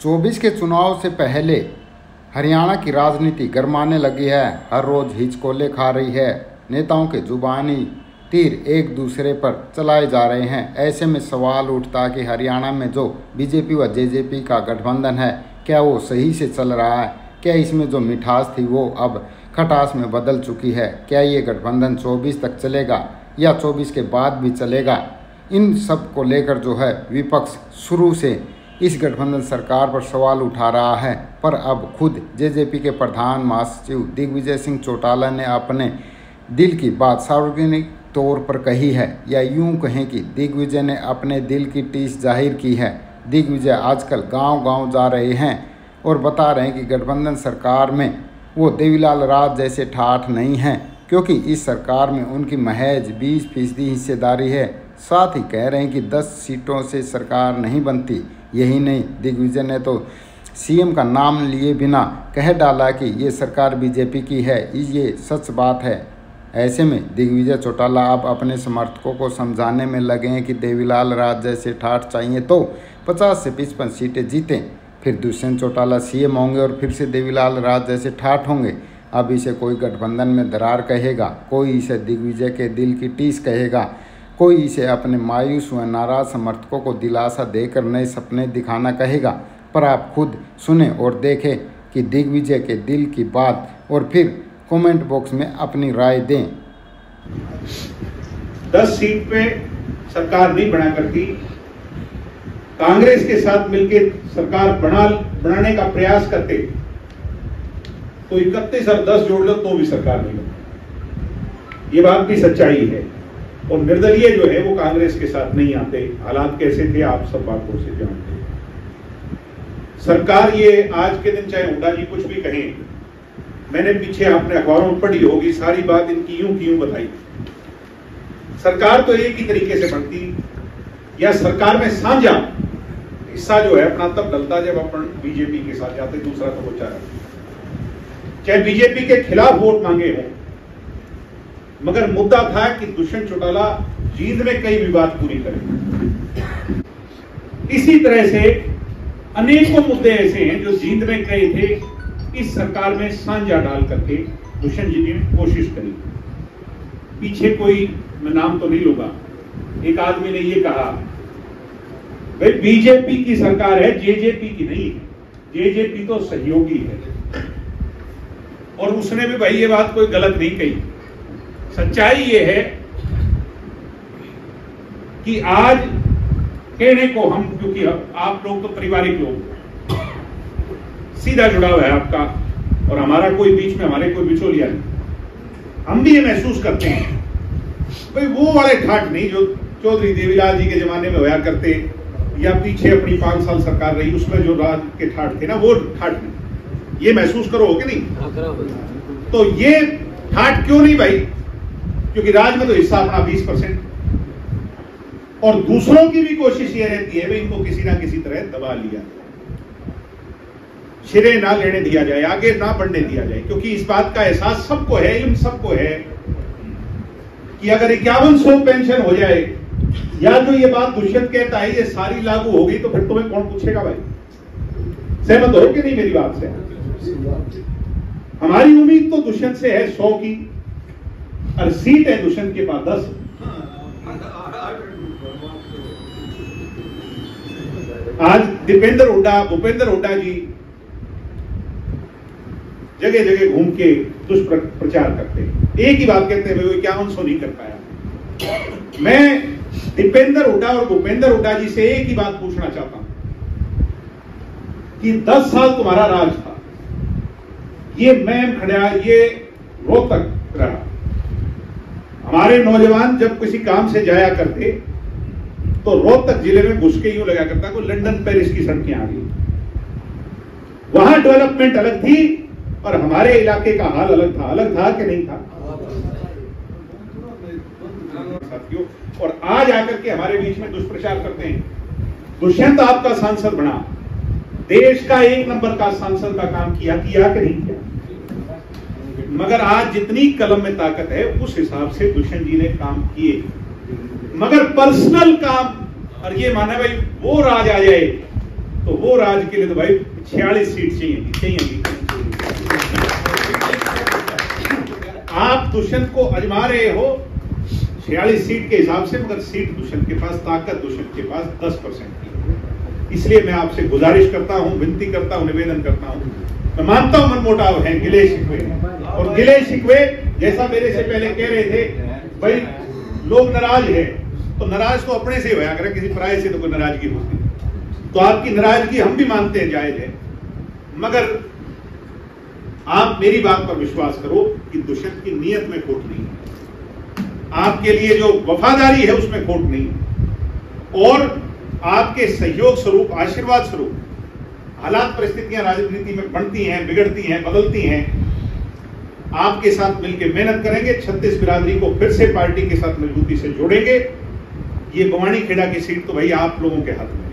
24 के चुनाव से पहले हरियाणा की राजनीति गरमाने लगी है। हर रोज हिचकोले खा रही है। नेताओं के जुबानी तीर एक दूसरे पर चलाए जा रहे हैं। ऐसे में सवाल उठता कि हरियाणा में जो बीजेपी व जेजेपी का गठबंधन है, क्या वो सही से चल रहा है? क्या इसमें जो मिठास थी वो अब खटास में बदल चुकी है? क्या ये गठबंधन 24 तक चलेगा या 24 के बाद भी चलेगा? इन सब को लेकर जो है विपक्ष शुरू से इस गठबंधन सरकार पर सवाल उठा रहा है। पर अब खुद जेजेपी के प्रधान महासचिव दिग्विजय सिंह चौटाला ने अपने दिल की बात सार्वजनिक तौर पर कही है, या यूं कहें कि दिग्विजय ने अपने दिल की टीस जाहिर की है। दिग्विजय आजकल गांव-गांव जा रहे हैं और बता रहे हैं कि गठबंधन सरकार में वो देवीलाल राज जैसे ठाठ नहीं हैं, क्योंकि इस सरकार में उनकी महज 20% हिस्सेदारी है। साथ ही कह रहे हैं कि 10 सीटों से सरकार नहीं बनती। यही नहीं, दिग्विजय ने तो सीएम का नाम लिए बिना कह डाला कि ये सरकार बीजेपी की है। ये सच बात है। ऐसे में दिग्विजय चौटाला अब अपने समर्थकों को समझाने में लगे हैं कि देवीलाल राज जैसे ठाठ चाहिए तो 50 से 55 सीटें जीतें, फिर दुष्यंत चौटाला सीएम होंगे और फिर से देवीलाल राज जैसे ठाठ होंगे। अब इसे कोई गठबंधन में दरार कहेगा, कोई इसे दिग्विजय के दिल की टीस कहेगा, कोई इसे अपने मायूस व नाराज समर्थकों को दिलासा देकर नए सपने दिखाना कहेगा। पर आप खुद सुने और देखें कि दिग्विजय के दिल की बात, और फिर कमेंट बॉक्स में अपनी राय दें। 10 सीट पे सरकार नहीं बना करती, कांग्रेस के साथ मिलकर सरकार बनाने का प्रयास करते तो 31 और 10 जोड़ लो तो भी सरकार नहीं बनती। ये बात भी सच्चाई है। और निर्दलीय जो है वो कांग्रेस के साथ नहीं आते। हालात कैसे थे आप सब बातों से जानते हैं। सरकार ये आज के दिन चाहे हुड्डा जी कुछ भी कहें, मैंने पीछे आपने अखबारों में पढ़ी होगी, सारी बात इनकी यूं की यूं बताई। सरकार तो एक ही तरीके से बनती, या सरकार में साझा हिस्सा जो है अपना तब डलता जब अपन बीजेपी के साथ जाते, दूसरा तो वो चाहे बीजेपी के खिलाफ वोट मांगे हो। मगर मुद्दा था कि दुष्यंत चौटाला जींद में कई विवाद पूरी करें। इसी तरह से अनेकों मुद्दे ऐसे हैं जो जींद में कई थे, इस सरकार में साझा डाल करके दुष्यंत जी ने कोशिश करी। पीछे कोई, मैं नाम तो नहीं लूंगा, एक आदमी ने ये कहा, भाई बीजेपी की सरकार है, जेजेपी की नहीं, जेजेपी तो सहयोगी है। और उसने भी भाई ये बात कोई गलत नहीं कही। सच्चाई ये है कि आज कहने को हम, क्योंकि आप लोग तो पारिवारिक लोग, सीधा जुड़ाव है आपका और हमारा, कोई बीच में हमारे कोई बिचौलिया नहीं। हम भी ये महसूस करते हैं भाई वो वाले ठाठ नहीं जो चौधरी देवीलाल जी के जमाने में होया करते, या पीछे अपनी 5 साल सरकार रही उसमें जो राज के ठाठ थे ना, वो ठाठ नहीं। ये महसूस करो कि नहीं? तो ये ठाठ क्यों नहीं भाई? क्योंकि राज में तो हिस्सा अपना 20%, और दूसरों की भी कोशिश ये रहती है भाई इनको किसी ना किसी तरह दबा लिया, सिरे ना लेने दिया जाए, आगे ना बढ़ने दिया जाए। क्योंकि इस बात का एहसास सबको है, इन सबको है कि अगर 5100 पेंशन हो जाए, या जो ये बात दुष्यंत कहता है ये सारी लागू हो गई, तो फिर तुम्हें कौन पूछेगा भाई? सहमत हो कि नहीं मेरी बात से? हमारी उम्मीद तो दुष्यंत से है 100 की, और सीट है दुष्यंत के पास 10। आज भूपेंद्र हुड्डा जी जगह जगह घूम के दुष्प्रचार करते हैं, एक ही बात कहते हैं, भाई 5100 नहीं कर पाया। मैं दीपेंद्र हुड्डा और भूपेंद्र हुड्डा जी से एक ही बात पूछना चाहता हूं कि 10 साल तुम्हारा राज था, ये मैम खड़ा, ये रोहतक रहा। हमारे नौजवान जब किसी काम से जाया करते तो रोहतक जिले में घुस के यूं लगा करता को लंदन पेरिस की सड़कें आ गई। वहां डेवलपमेंट अलग थी और हमारे इलाके का हाल अलग था कि नहीं था साथियों? और आज आकर के हमारे बीच में दुष्प्रचार करते हैं। दुष्यंत आपका सांसद बना, देश का 1 नंबर का सांसद का काम किया कि नहीं किया? मगर आज जितनी कलम में ताकत है उस हिसाब से दुष्यंत जी ने काम किए। मगर पर्सनल काम और ये माना भाई वो राज आ जाए तो तो वो राज्य के लिए तो भाई 46 सीट चाहिए। आप दुष्यंत को अजमा रहे हो 46 सीट के हिसाब से, मगर सीट दुष्यंत के पास, ताकत दुष्यंत के पास 10% की। इसलिए मैं आपसे गुजारिश करता हूं, विनती करता हूं, निवेदन करता हूं। मैं मानता हूं मनमुटाव है, गिले शिकवे, और गिले शिकवे जैसा मेरे से पहले कह रहे थे, भाई लोग नाराज है तो नाराज तो अपने से होया करे, किसी पराये से तो कोई नाराजगी होती। तो आपकी नाराजगी हम भी मानते हैं, जायज है, मगर आप मेरी बात पर विश्वास करो कि दुष्यंत की नीयत में खोट नहीं है, आपके लिए जो वफादारी है उसमें खोट नहीं है, और आपके सहयोग स्वरूप, आशीर्वाद स्वरूप हालात परिस्थितियां राजनीति में बनती हैं, बिगड़ती हैं, बदलती हैं, आपके साथ मिलकर मेहनत करेंगे, 36 बिरादरी को फिर से पार्टी के साथ मजबूती से जोड़ेंगे। ये बवानी खेड़ा की सीट तो भाई आप लोगों के हाथ में है,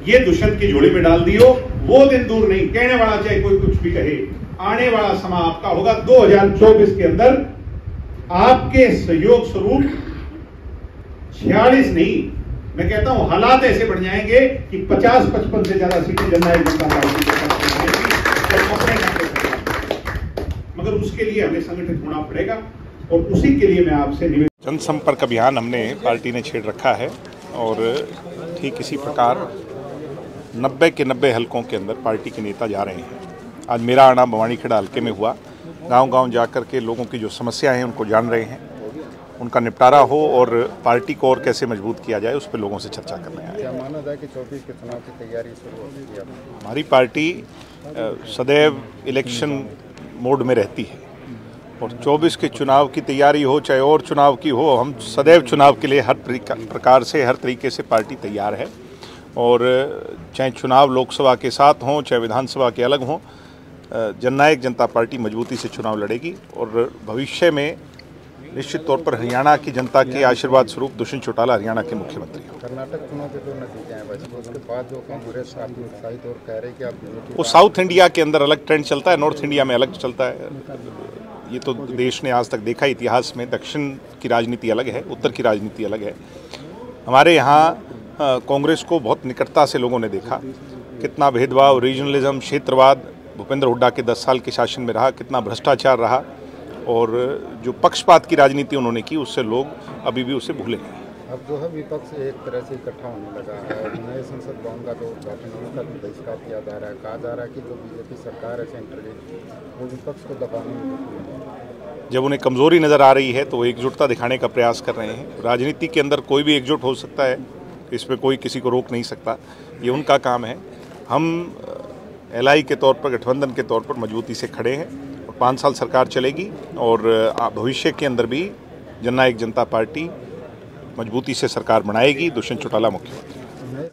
ये दुष्यंत की झोली में डाल दियो, वो दिन दूर नहीं, कहने वाला चाहे कोई कुछ भी कहे, आने वाला समय आपका होगा 2024 के अंदर आपके सहयोग स्वरूप 46 नहीं, मैं कहता हूं हालात ऐसे बढ़ जाएंगे कि 50-55 से ज्यादा सीटें जननायक जनता पार्टी के साथ, मगर उसके लिए हमें संगठित होना पड़ेगा, और उसी के लिए मैं आपसे निवेदन। जनसंपर्क अभियान हमने पार्टी ने छेड़ रखा है, और ठीक इसी प्रकार 90 के 90 हलकों के अंदर पार्टी के नेता जा रहे हैं। आज मेरा आना बवानी खेड़ा हल्के में हुआ, गांव-गांव जाकर के लोगों की जो समस्याएं हैं उनको जान रहे हैं, उनका निपटारा हो और पार्टी को और कैसे मजबूत किया जाए उस पर लोगों से चर्चा करने आए। क्या माना जाए कि 24 के चुनाव की तैयारी शुरू हो गई है? हमारी पार्टी सदैव इलेक्शन मोड में रहती है, और 24 के चुनाव की तैयारी हो चाहे और चुनाव की हो, हम सदैव चुनाव के लिए हर प्रकार से, हर तरीके से पार्टी तैयार है। और चाहे चुनाव लोकसभा के साथ हों चाहे विधानसभा के अलग हों, जननायक जनता पार्टी मजबूती से चुनाव लड़ेगी, और भविष्य में निश्चित तौर पर हरियाणा की जनता के आशीर्वाद स्वरूप दुष्यंत चौटाला हरियाणा के मुख्यमंत्री हों। कर्नाटक चुनाव के 2 नतीजे हैं, उसके बाद जो कांग्रेस काफी उत्साहित और कह रहे कि आप वो साउथ इंडिया के अंदर अलग ट्रेंड चलता है, नॉर्थ इंडिया में अलग चलता है। ये तो देश ने आज तक देखा इतिहास में, दक्षिण की राजनीति अलग है, उत्तर की राजनीति अलग है। हमारे यहाँ कांग्रेस को बहुत निकटता से लोगों ने देखा, कितना भेदभाव, रीजनलिज्म, क्षेत्रवाद भूपेंद्र हुड्डा के 10 साल के शासन में रहा, कितना भ्रष्टाचार रहा, और जो पक्षपात की राजनीति उन्होंने की, उससे लोग अभी भी उसे भूले नहीं। अब जो है विपक्ष एक तरह से इकट्ठा होने लगा है, नए संसद भवन का जो उद्घाटन होने का बहिष्कार किया जा रहा है, कहा जा रहा है कि जो बीजेपी सरकार है सेंटर की, वो विपक्ष को दबाने में, जब उन्हें कमजोरी नज़र आ रही है तो वो एकजुटता दिखाने का प्रयास कर रहे हैं। राजनीति के अंदर कोई भी एकजुट हो सकता है, इसमें कोई किसी को रोक नहीं सकता, ये उनका काम है। हम एलआई के तौर पर, गठबंधन के तौर पर मजबूती से खड़े हैं, और 5 साल सरकार चलेगी, और भविष्य के अंदर भी जननायक जनता पार्टी मजबूती से सरकार बनाएगी, दुष्यंत चौटाला मुख्यमंत्री।